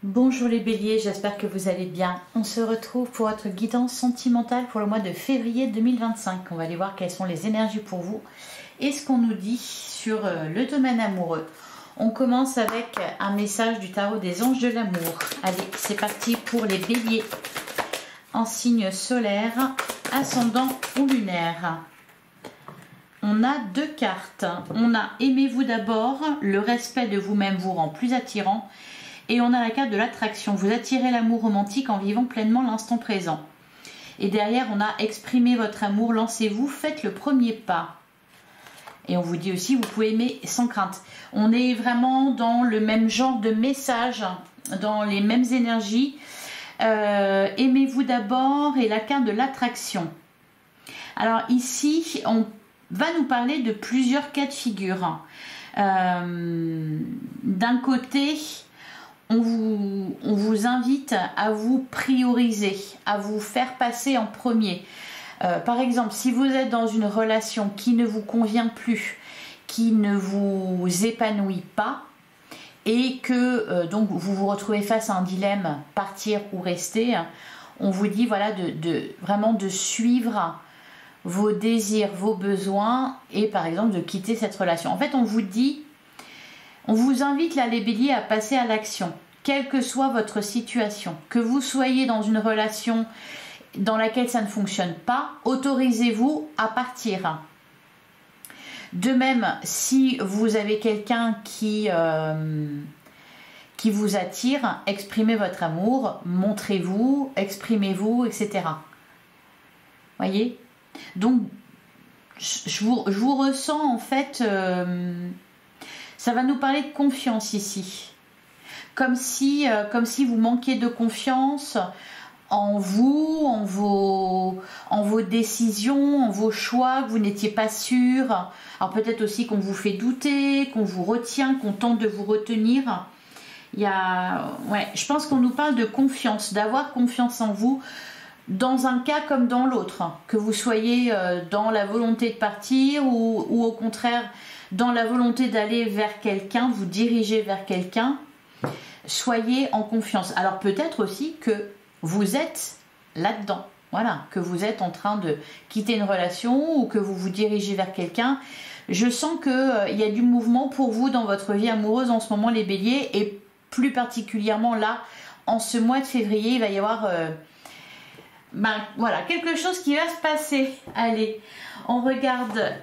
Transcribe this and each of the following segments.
Bonjour les béliers, j'espère que vous allez bien. On se retrouve pour votre guidance sentimentale pour le mois de février 2025. On va aller voir quelles sont les énergies pour vous et ce qu'on nous dit sur le domaine amoureux. On commence avec un message du tarot des anges de l'amour. Allez, c'est parti pour les béliers en signe solaire, ascendant ou lunaire. On a deux cartes. On a aimez-vous d'abord, le respect de vous-même vous rend plus attirant. Et on a la carte de l'attraction. Vous attirez l'amour romantique en vivant pleinement l'instant présent. Et derrière, on a exprimé votre amour, lancez-vous, faites le premier pas. Et on vous dit aussi, vous pouvez aimer sans crainte. On est vraiment dans le même genre de message, dans les mêmes énergies. Aimez-vous d'abord et la carte de l'attraction. Alors ici, on va nous parler de plusieurs cas de figure. D'un côté, on vous invite à vous prioriser, à vous faire passer en premier. Par exemple, si vous êtes dans une relation qui ne vous convient plus, qui ne vous épanouit pas, et que donc vous vous retrouvez face à un dilemme, partir ou rester, on vous dit voilà vraiment de suivre vos désirs, vos besoins, et par exemple de quitter cette relation. En fait, on vous dit, on vous invite là les béliers à passer à l'action, quelle que soit votre situation. Que vous soyez dans une relation dans laquelle ça ne fonctionne pas, autorisez-vous à partir. De même, si vous avez quelqu'un qui vous attire, exprimez votre amour, montrez-vous, exprimez-vous, etc. Voyez ? Donc, je vous ressens en fait... ça va nous parler de confiance ici. Comme si vous manquiez de confiance en vous, en vos décisions, en vos choix, que vous n'étiez pas sûr. Alors peut-être aussi qu'on vous fait douter, qu'on vous retient, qu'on tente de vous retenir. Je pense qu'on nous parle de confiance, d'avoir confiance en vous dans un cas comme dans l'autre. Que vous soyez dans la volonté de partir ou au contraire dans la volonté d'aller vers quelqu'un, vous diriger vers quelqu'un. Soyez en confiance. Alors peut-être aussi que vous êtes là-dedans. Voilà, que vous êtes en train de quitter une relation ou que vous vous dirigez vers quelqu'un. Je sens qu'il y a du mouvement pour vous dans votre vie amoureuse en ce moment, les béliers. Et plus particulièrement là, en ce mois de février, il va y avoir voilà, quelque chose qui va se passer. Allez, on regarde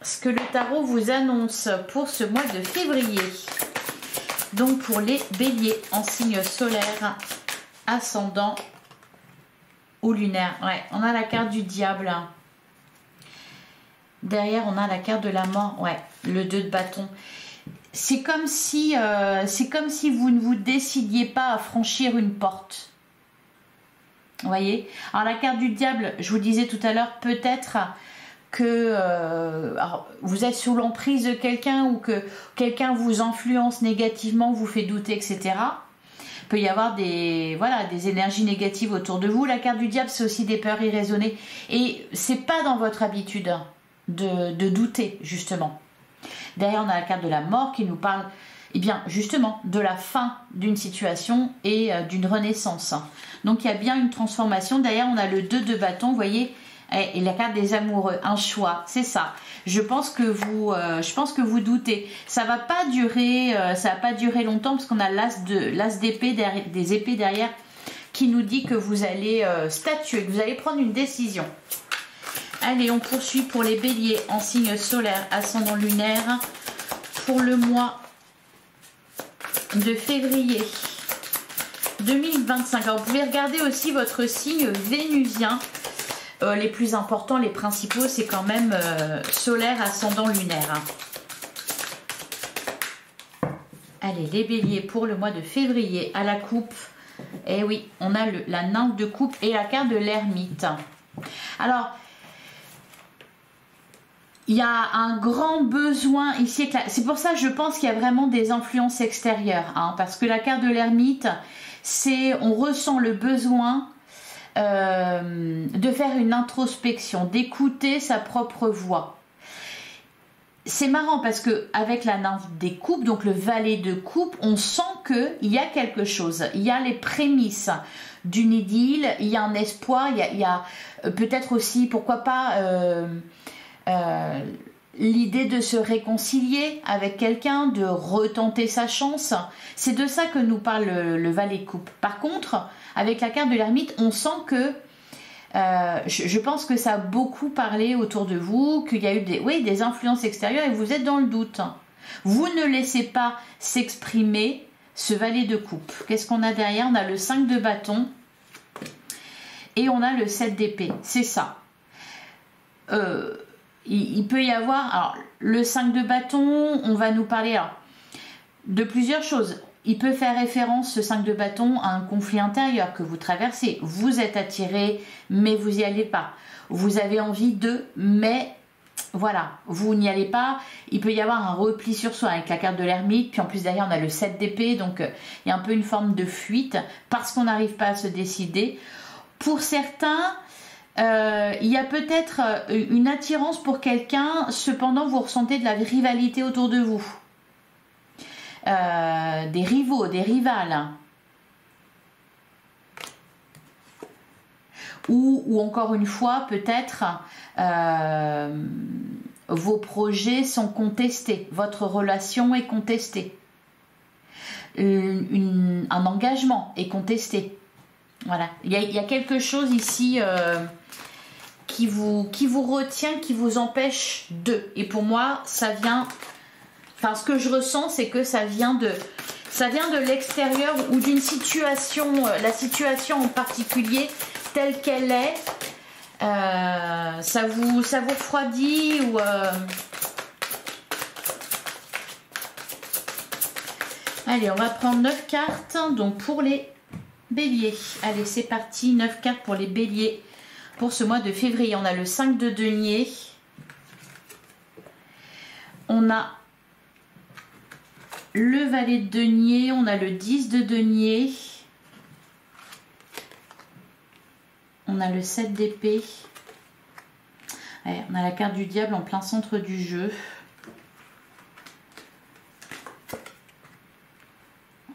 ce que le tarot vous annonce pour ce mois de février. Donc pour les béliers en signe solaire, ascendant ou lunaire. Ouais, on a la carte du diable. Derrière, on a la carte de la mort. Ouais, le 2 de bâton. C'est comme si vous ne vous décidiez pas à franchir une porte. Vous voyez? Alors la carte du diable, je vous disais tout à l'heure, peut-être que vous êtes sous l'emprise de quelqu'un ou que quelqu'un vous influence négativement, vous fait douter, etc. Il peut y avoir des énergies négatives autour de vous. La carte du diable, c'est aussi des peurs irraisonnées. Et c'est pas dans votre habitude de douter, justement. Derrière, on a la carte de la mort qui nous parle, eh bien, justement, de la fin d'une situation et d'une renaissance. Donc, il y a bien une transformation. Derrière, on a le 2 de bâton, vous voyez, et la carte des amoureux, un choix, c'est ça. Je pense que vous doutez. Ça va pas durer longtemps parce qu'on a l'as d'épée des épées derrière qui nous dit que vous allez statuer, que vous allez prendre une décision. Allez, on poursuit pour les béliers en signe solaire, ascendant lunaire pour le mois de février 2025. Alors, vous pouvez regarder aussi votre signe vénusien. Les plus importants, les principaux, c'est quand même solaire, ascendant, lunaire. Allez, les béliers pour le mois de février à la coupe. Eh oui, on a la nymphe de coupe et la carte de l'ermite. Alors, il y a un grand besoin ici. C'est pour ça que je pense qu'il y a vraiment des influences extérieures. Parce que la carte de l'ermite, on ressent le besoin de faire une introspection, d'écouter sa propre voix. c'est marrant parce que avec la nymphe des coupes, donc le valet de coupe, on sent qu'il y a quelque chose. Il y a les prémices d'une idylle, il y a un espoir, il y a peut-être aussi, pourquoi pas, l'idée de se réconcilier avec quelqu'un, de retenter sa chance. C'est de ça que nous parle le valet de coupe. Par contre, avec la carte de l'ermite, on sent que je pense que ça a beaucoup parlé autour de vous, qu'il y a eu des influences extérieures et vous êtes dans le doute. Vous ne laissez pas s'exprimer ce valet de coupe. Qu'est-ce qu'on a derrière? On a le 5 de bâton et on a le 7 d'épée. C'est ça. Il peut y avoir... Alors, le 5 de bâton, on va nous parler de plusieurs choses. Il peut faire référence, ce 5 de bâton, à un conflit intérieur que vous traversez. Vous êtes attiré, mais vous n'y allez pas. Vous avez envie mais voilà, vous n'y allez pas. Il peut y avoir un repli sur soi avec la carte de l'ermite. Puis en plus, derrière, on a le 7 d'épée. Donc, il y a un peu une forme de fuite parce qu'on n'arrive pas à se décider. Pour certains, il y a peut-être une attirance pour quelqu'un. Cependant, vous ressentez de la rivalité autour de vous. Des rivaux, des rivales. Ou encore une fois, peut-être vos projets sont contestés, votre relation est contestée, un engagement est contesté. Voilà, il y a quelque chose ici qui vous retient, qui vous empêche de. Et pour moi, ça vient... Enfin, ce que je ressens, c'est que ça vient de l'extérieur ou d'une situation, la situation en particulier telle qu'elle est, ça vous refroidit ou... Allez, on va prendre 9 cartes, donc pour les béliers. Allez, c'est parti, 9 cartes pour les béliers pour ce mois de février. On a le 5 de denier, on a le valet de denier, on a le 10 de denier, on a le 7 d'épée, on a la carte du diable en plein centre du jeu.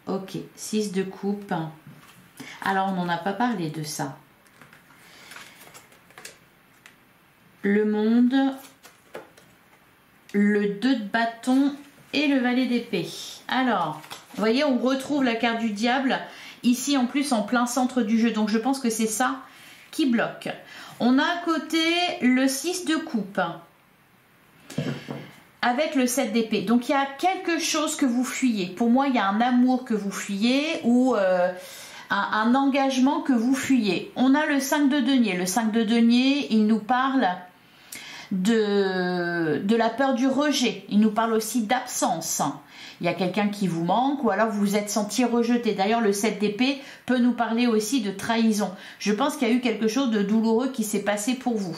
Ok, 6 de coupe. Alors, on n'en a pas parlé de ça. Le monde, le 2 de bâton et le valet d'épée. Alors, vous voyez, on retrouve la carte du diable ici en plus en plein centre du jeu. Donc, je pense que c'est ça qui bloque. On a à côté le 6 de coupe avec le 7 d'épée. Donc, il y a quelque chose que vous fuyez. Pour moi, il y a un amour que vous fuyez ou un engagement que vous fuyez. On a le 5 de denier. Le 5 de denier, il nous parle de la peur du rejet. Il nous parle aussi d'absence. Il y a quelqu'un qui vous manque ou alors vous vous êtes senti rejeté. D'ailleurs, le 7 d'épée peut nous parler aussi de trahison. Je pense qu'il y a eu quelque chose de douloureux qui s'est passé pour vous.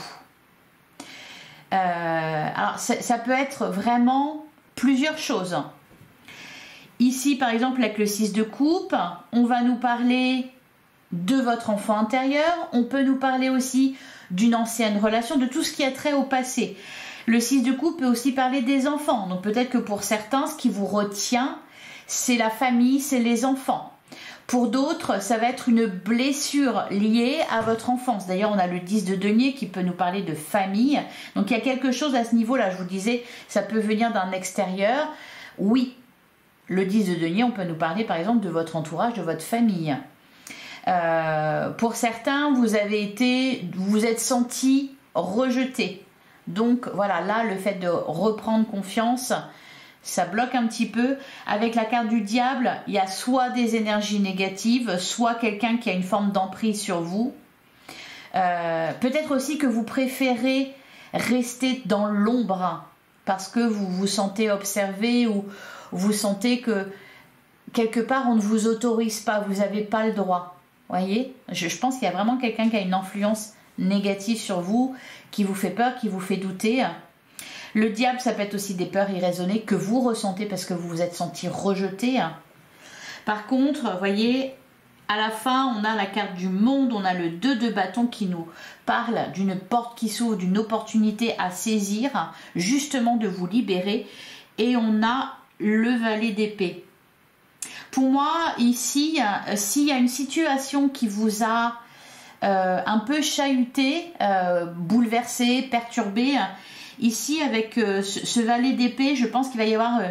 Alors, ça peut être vraiment plusieurs choses. Ici, par exemple, avec le 6 de coupe, on va nous parler de votre enfant intérieur. On peut nous parler aussi d'une ancienne relation, de tout ce qui a trait au passé. Le 6 de coupe peut aussi parler des enfants. Donc peut-être que pour certains, ce qui vous retient, c'est la famille, c'est les enfants. Pour d'autres, ça va être une blessure liée à votre enfance. D'ailleurs, on a le 10 de denier qui peut nous parler de famille. Donc il y a quelque chose à ce niveau-là. Je vous disais, ça peut venir d'un extérieur. Oui, le 10 de denier, on peut nous parler par exemple de votre entourage, de votre famille. Pour certains, vous vous êtes senti rejeté. Donc voilà, là, le fait de reprendre confiance, ça bloque un petit peu. Avec la carte du diable, il y a soit des énergies négatives, soit quelqu'un qui a une forme d'emprise sur vous. Peut-être aussi que vous préférez rester dans l'ombre parce que vous vous sentez observé ou vous sentez que quelque part on ne vous autorise pas, vous n'avez pas le droit. Voyez, je pense qu'il y a vraiment quelqu'un qui a une influence négative sur vous, qui vous fait peur, qui vous fait douter. Le diable, ça peut être aussi des peurs irraisonnées que vous ressentez parce que vous vous êtes senti rejeté. Par contre, voyez, À la fin, on a la carte du monde, on a le 2 de bâton qui nous parle d'une porte qui s'ouvre, d'une opportunité à saisir, justement de vous libérer. Et on a le valet d'épée. Pour moi, ici, s'il y a une situation qui vous a un peu chahuté, bouleversé, perturbé, ici avec ce valet d'épée, je pense qu'il va y avoir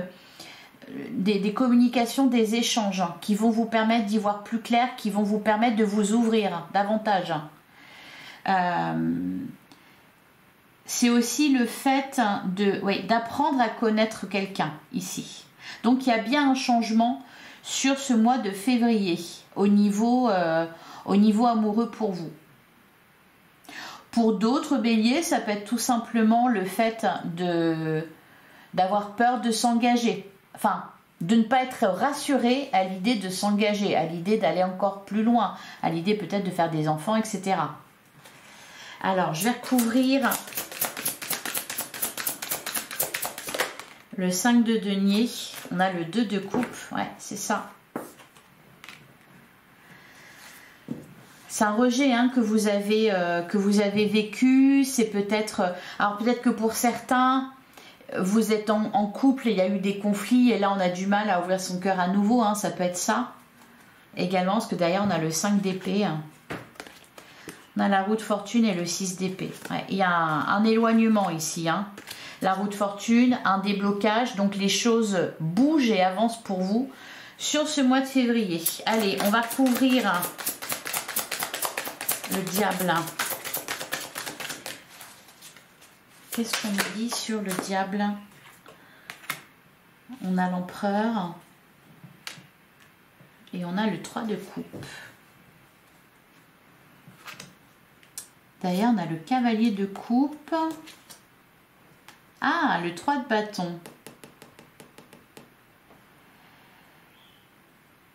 des communications, des échanges qui vont vous permettre d'y voir plus clair, qui vont vous permettre de vous ouvrir davantage. C'est aussi le fait d'apprendre à connaître quelqu'un ici. Donc il y a bien un changement sur ce mois de février au niveau amoureux pour vous. Pour d'autres béliers, ça peut être tout simplement le fait d'avoir peur de s'engager. Enfin, de ne pas être rassuré à l'idée de s'engager, à l'idée d'aller encore plus loin, à l'idée peut-être de faire des enfants, etc. Alors, je vais recouvrir le 5 de denier. On a le 2 de coupe. Ouais, c'est ça. C'est un rejet que vous avez vécu. C'est peut-être... alors, peut-être que pour certains... vous êtes en couple et il y a eu des conflits et là on a du mal à ouvrir son cœur à nouveau, ça peut être ça également, parce que derrière on a le 5 d'épée, on a la roue de fortune et le 6 d'épée. Ouais, il y a un éloignement ici, la roue de fortune, un déblocage, donc les choses bougent et avancent pour vous sur ce mois de février. Allez, on va couvrir le diable. Qu'est-ce qu'on me dit sur le diable? On a l'empereur. Et on a le 3 de coupe. D'ailleurs, on a le cavalier de coupe. Ah, le 3 de bâton.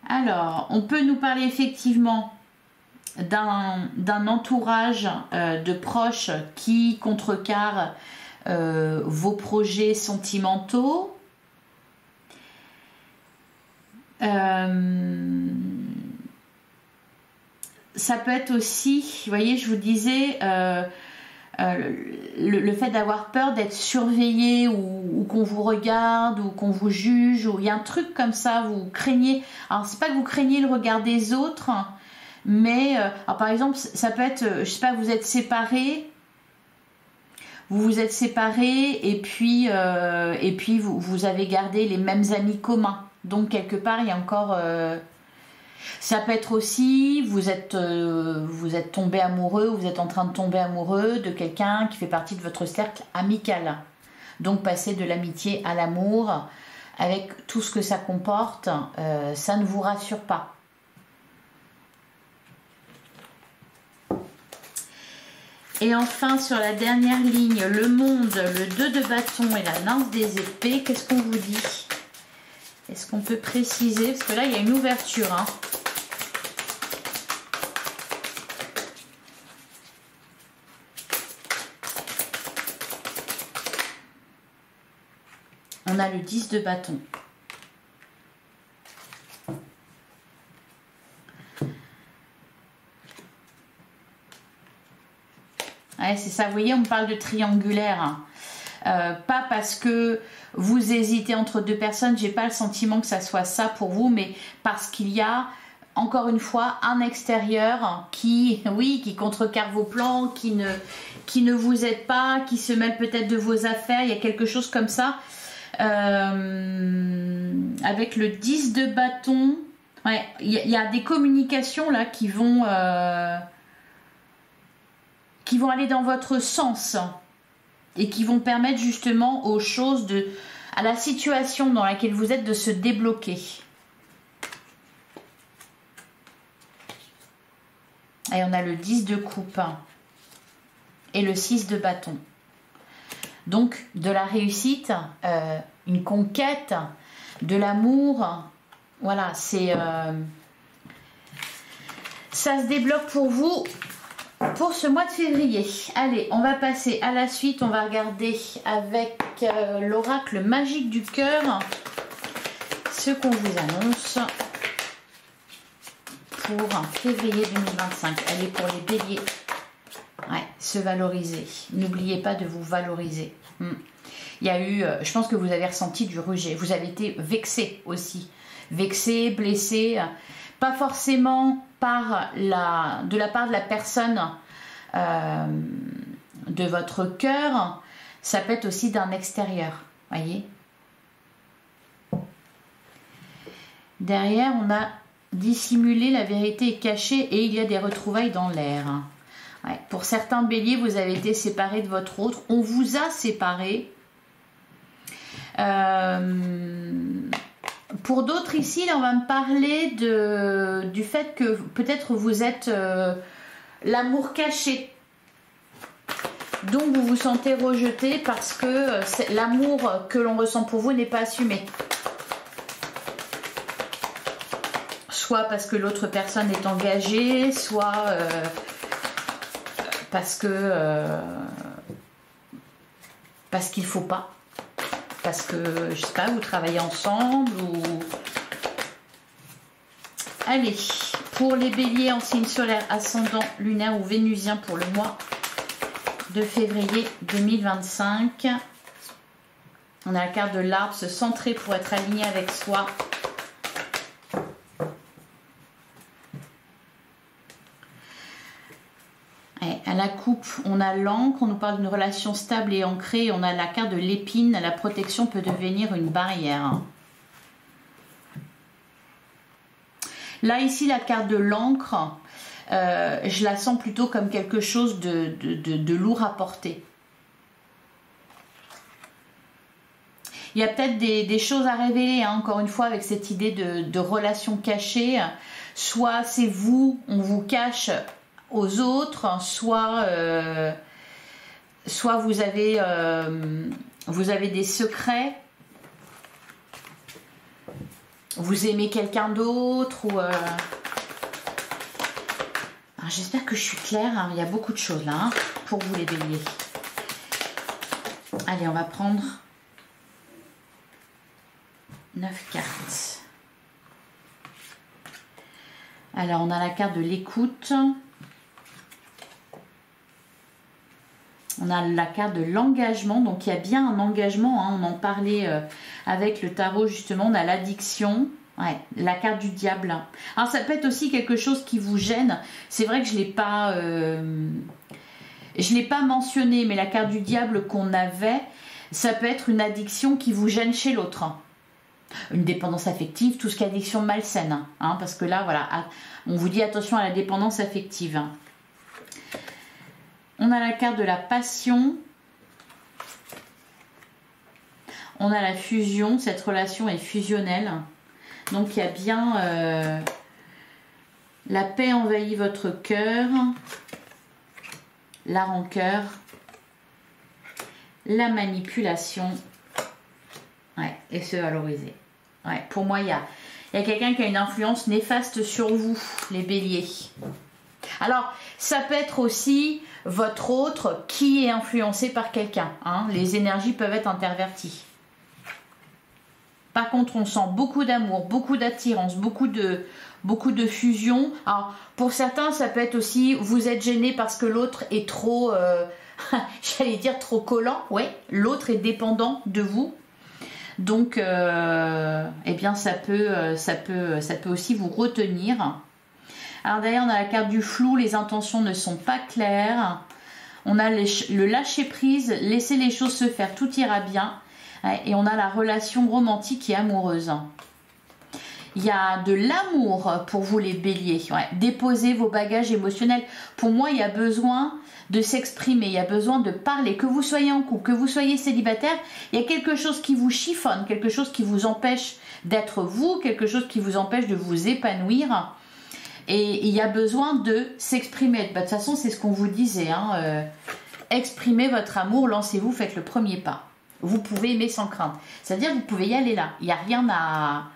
Alors, on peut nous parler effectivement d'un entourage de proches qui contrecarre vos projets sentimentaux. Ça peut être aussi, vous voyez, je vous disais, le fait d'avoir peur d'être surveillé ou qu'on vous regarde ou qu'on vous juge, ou il y a un truc comme ça, vous craignez. Alors, c'est pas que vous craignez le regard des autres, mais alors par exemple, ça peut être, je sais pas, vous êtes séparés, et puis vous avez gardé les mêmes amis communs. Donc quelque part, il y a encore... ça peut être aussi, vous êtes tombé amoureux, vous êtes en train de tomber amoureux de quelqu'un qui fait partie de votre cercle amical. Donc passer de l'amitié à l'amour, avec tout ce que ça comporte, ça ne vous rassure pas. Et enfin, sur la dernière ligne, le monde, le 2 de bâton et la lance des épées, qu'est-ce qu'on vous dit? Est-ce qu'on peut préciser? Parce que là, il y a une ouverture. On a le 10 de bâton. Ouais, c'est ça, vous voyez, on parle de triangulaire. Pas parce que vous hésitez entre deux personnes, j'ai pas le sentiment que ça soit ça pour vous, mais parce qu'il y a, encore une fois, un extérieur qui, oui, qui contrecarre vos plans, qui ne vous aide pas, qui se mêle peut-être de vos affaires, il y a quelque chose comme ça. Avec le 10 de bâton, ouais, il y a des communications là qui vont aller dans votre sens et qui vont permettre justement aux choses, à la situation dans laquelle vous êtes, de se débloquer. Et on a le 10 de coupe et le 6 de bâton. Donc de la réussite, une conquête, de l'amour, voilà, c'est ça se débloque pour vous pour ce mois de février. Allez, on va passer à la suite, on va regarder avec l'oracle magique du cœur ce qu'on vous annonce pour février 2025. Elle est pour les béliers. Ouais, se valoriser. N'oubliez pas de vous valoriser. Il y a eu, je pense que vous avez ressenti du rejet. Vous avez été vexé aussi. Vexé, blessé. Pas forcément de la part de la personne de votre cœur. Ça peut être aussi d'un extérieur. Voyez. Derrière, on a dissimulé, la vérité est cachée et il y a des retrouvailles dans l'air. Ouais. Pour certains béliers, vous avez été séparés de votre autre. On vous a séparés. Pour d'autres ici, là, on va me parler du fait que peut-être vous êtes l'amour caché. Donc vous vous sentez rejeté parce que l'amour que l'on ressent pour vous n'est pas assumé. Soit parce que l'autre personne est engagée, soit parce qu'il faut pas. Parce que, je sais pas, vous travaillez ensemble ou... Allez, pour les béliers en signe solaire, ascendant, lunaire ou vénusien pour le mois de février 2025. On a la carte de l'arbre, se centrer pour être aligné avec soi. À la coupe, on a l'encre, on nous parle d'une relation stable et ancrée. On a la carte de l'épine, la protection peut devenir une barrière. Là, ici, la carte de l'encre, je la sens plutôt comme quelque chose de lourd à porter. Il y a peut-être des choses à révéler, hein, encore une fois, avec cette idée de relation cachée. Soit c'est vous, on vous cache aux autres, soit vous avez des secrets, vous aimez quelqu'un d'autre, ou j'espère que je suis claire, hein, il y a beaucoup de choses là, hein, pour vous les béliers. Allez, on va prendre 9 cartes. Alors, on a la carte de l'écoute. On a la carte de l'engagement, donc il y a bien un engagement, hein, on en parlait avec le tarot justement, on a l'addiction, ouais, la carte du diable. Alors ça peut être aussi quelque chose qui vous gêne, c'est vrai que je ne l'ai pas mentionné, mais la carte du diable qu'on avait, ça peut être une addiction qui vous gêne chez l'autre. Une dépendance affective, tout ce qui est addiction malsaine, hein, parce que là, voilà, on vous dit attention à la dépendance affective. On a la carte de la passion. On a la fusion. Cette relation est fusionnelle. Donc, il y a bien la paix envahit votre cœur. La rancœur. La manipulation. Ouais, et se valoriser. Ouais, pour moi, il y a quelqu'un qui a une influence néfaste sur vous, les béliers. Alors, ça peut être aussi votre autre qui est influencé par quelqu'un. Hein. Les énergies peuvent être interverties. Par contre, on sent beaucoup d'amour, beaucoup d'attirance, beaucoup de fusion. Alors, pour certains, ça peut être aussi, vous êtes gêné parce que l'autre est trop, j'allais dire trop collant. Ouais, l'autre est dépendant de vous. Donc, eh bien, ça peut aussi vous retenir. Alors derrière, on a la carte du flou, les intentions ne sont pas claires. On a le lâcher prise, laisser les choses se faire, tout ira bien. Et on a la relation romantique et amoureuse. Il y a de l'amour pour vous les béliers. Ouais, déposez vos bagages émotionnels. Pour moi, il y a besoin de s'exprimer, il y a besoin de parler. Que vous soyez en couple, que vous soyez célibataire, il y a quelque chose qui vous chiffonne, quelque chose qui vous empêche d'être vous, quelque chose qui vous empêche de vous épanouir. Et il y a besoin de s'exprimer. De toute façon, c'est ce qu'on vous disait. Hein, exprimez votre amour, lancez-vous, faites le premier pas. Vous pouvez aimer sans crainte. C'est-à-dire que vous pouvez y aller là. Il n'y a rien à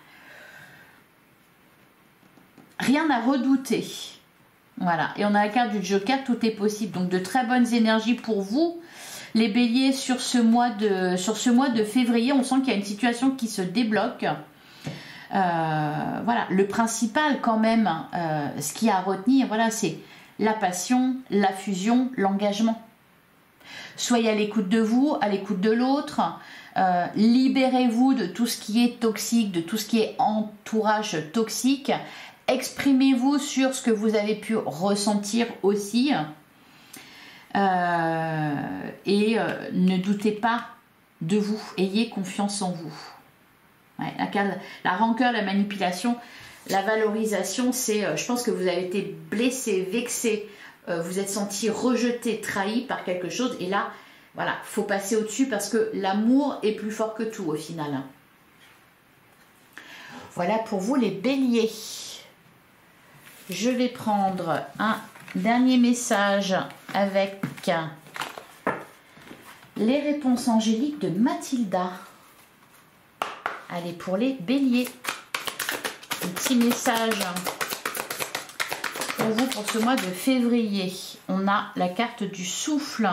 redouter. Voilà. Et on a la carte du Joker, tout est possible. Donc de très bonnes énergies pour vous. Les béliers, sur ce mois de février, on sent qu'il y a une situation qui se débloque. Voilà, le principal quand même, ce qu'il y a à retenir, voilà, c'est la passion, la fusion, l'engagement. Soyez à l'écoute de vous, à l'écoute de l'autre. Libérez-vous de tout ce qui est toxique, de tout ce qui est entourage toxique. Exprimez-vous sur ce que vous avez pu ressentir aussi. Ne doutez pas de vous. Ayez confiance en vous. Ouais, la rancœur, la manipulation, la valorisation, c'est, je pense que vous avez été blessé, vexé, vous êtes senti rejeté, trahi par quelque chose. Et là, voilà, faut passer au-dessus parce que l'amour est plus fort que tout au final. Voilà pour vous les béliers. Je vais prendre un dernier message avec les réponses angéliques de Mathilda. Allez, pour les béliers, un petit message pour vous pour ce mois de février. On a la carte du souffle.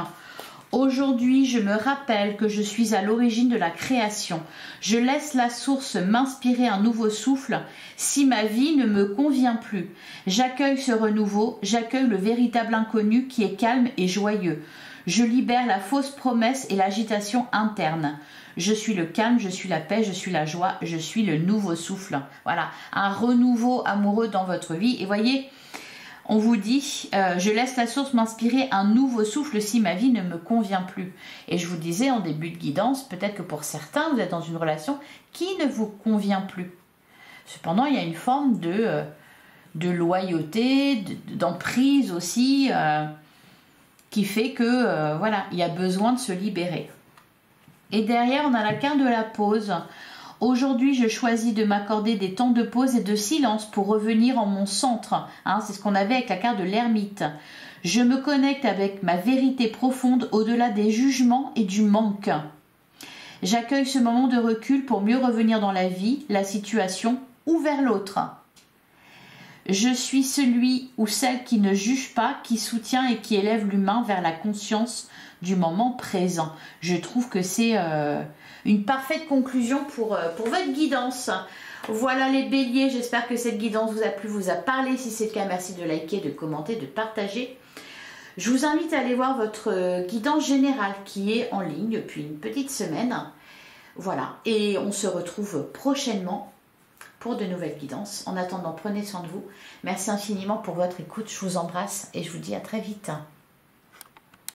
Aujourd'hui, je me rappelle que je suis à l'origine de la création. Je laisse la source m'inspirer un nouveau souffle si ma vie ne me convient plus. J'accueille ce renouveau, j'accueille le véritable inconnu qui est calme et joyeux. Je libère la fausse promesse et l'agitation interne. Je suis le calme, je suis la paix, je suis la joie, je suis le nouveau souffle. Voilà, un renouveau amoureux dans votre vie. Et voyez, on vous dit, je laisse la source m'inspirer un nouveau souffle si ma vie ne me convient plus. Et je vous disais en début de guidance, peut-être que pour certains, vous êtes dans une relation qui ne vous convient plus. Cependant, il y a une forme de loyauté, d'emprise aussi, qui fait que, voilà, il y a besoin de se libérer. Et derrière, on a la carte de la pause. Aujourd'hui, je choisis de m'accorder des temps de pause et de silence pour revenir en mon centre. Hein, c'est ce qu'on avait avec la carte de l'ermite. Je me connecte avec ma vérité profonde au-delà des jugements et du manque. J'accueille ce moment de recul pour mieux revenir dans la vie, la situation ou vers l'autre. Je suis celui ou celle qui ne juge pas, qui soutient et qui élève l'humain vers la conscience du moment présent. Je trouve que c'est une parfaite conclusion pour votre guidance. Voilà les béliers, j'espère que cette guidance vous a plu, vous a parlé. Si c'est le cas, merci de liker, de commenter, de partager. Je vous invite à aller voir votre guidance générale qui est en ligne depuis une petite semaine. Voilà, et on se retrouve prochainement pour de nouvelles guidances. En attendant, prenez soin de vous. Merci infiniment pour votre écoute. Je vous embrasse et je vous dis à très vite.